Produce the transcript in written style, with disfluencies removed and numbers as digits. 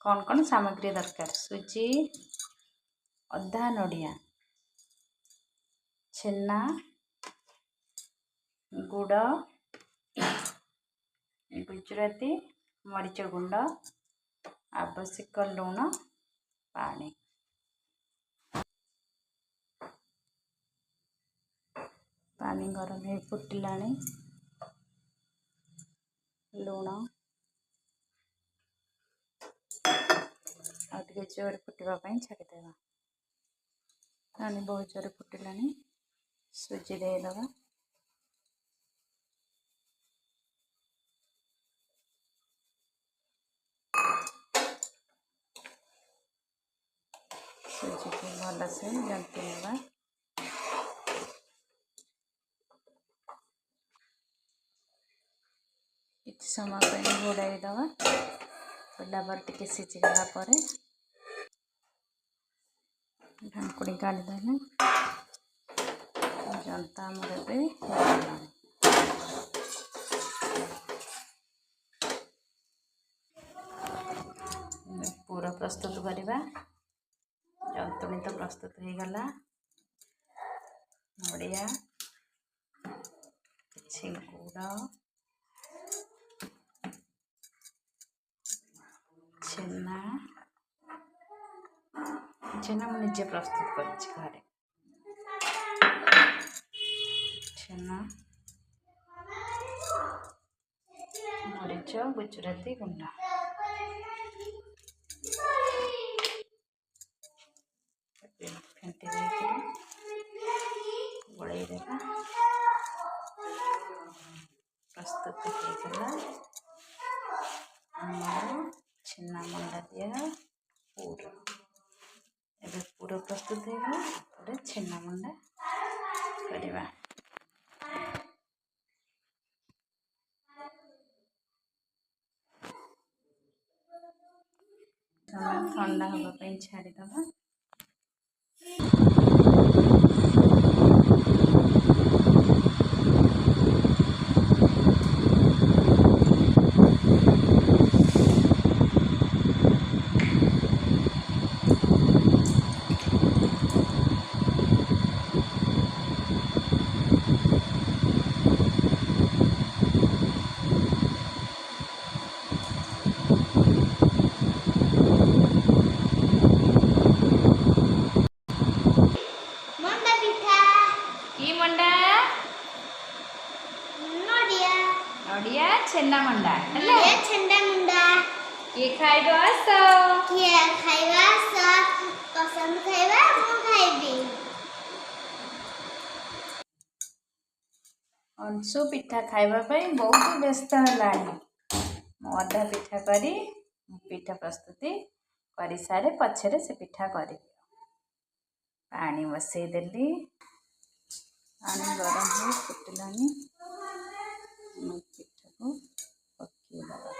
कौन कौन सामग्री दरकार सुजी अधा नड़िया छेना गुड़ गुजराती मरीच गुंड आवश्यक लुण पानी पानी गरम हो फुटिला लुण आगे जोर फुटवाई छाड़ीदेवा पानी बहुत जोर फुटिला सुजी देदवा सुजी को भल से जंती नेबा किछ समय घोड़ाई दवा घोड़ा पर टिके सिझीगला ढांकुड़ी काढ़ीदेले जंता आमर पूरा प्रस्तुत करवा जंतुणी तो प्रस्तुत हो गला नड़िया किछि गुड़ छेना छेना मुझे निजे प्रस्तुत कर घरे छेना मरीच गुजराती गुंड फेंटी गोलई देगा प्रस्तुत होगा छेना मंडा दिया पूरा एबे पूरा प्रस्तुत होगा छेना मंडा करवा ठंडा होगा छाड़ीदवा नड़िया छेना मंडा छेना मंडा किए खाइबो आस किए खाइबा आस पसंद खाइबा मु खाइबी अंशु पिठा खाइबा पई बहुत व्यस्त हलानी मु अधा पिठा करी पिठा प्रस्तुति करी सारे पछरे से पिठा करी पानी बसई देली पानी गरम हो फुटिलानी पिठा को पकेइबा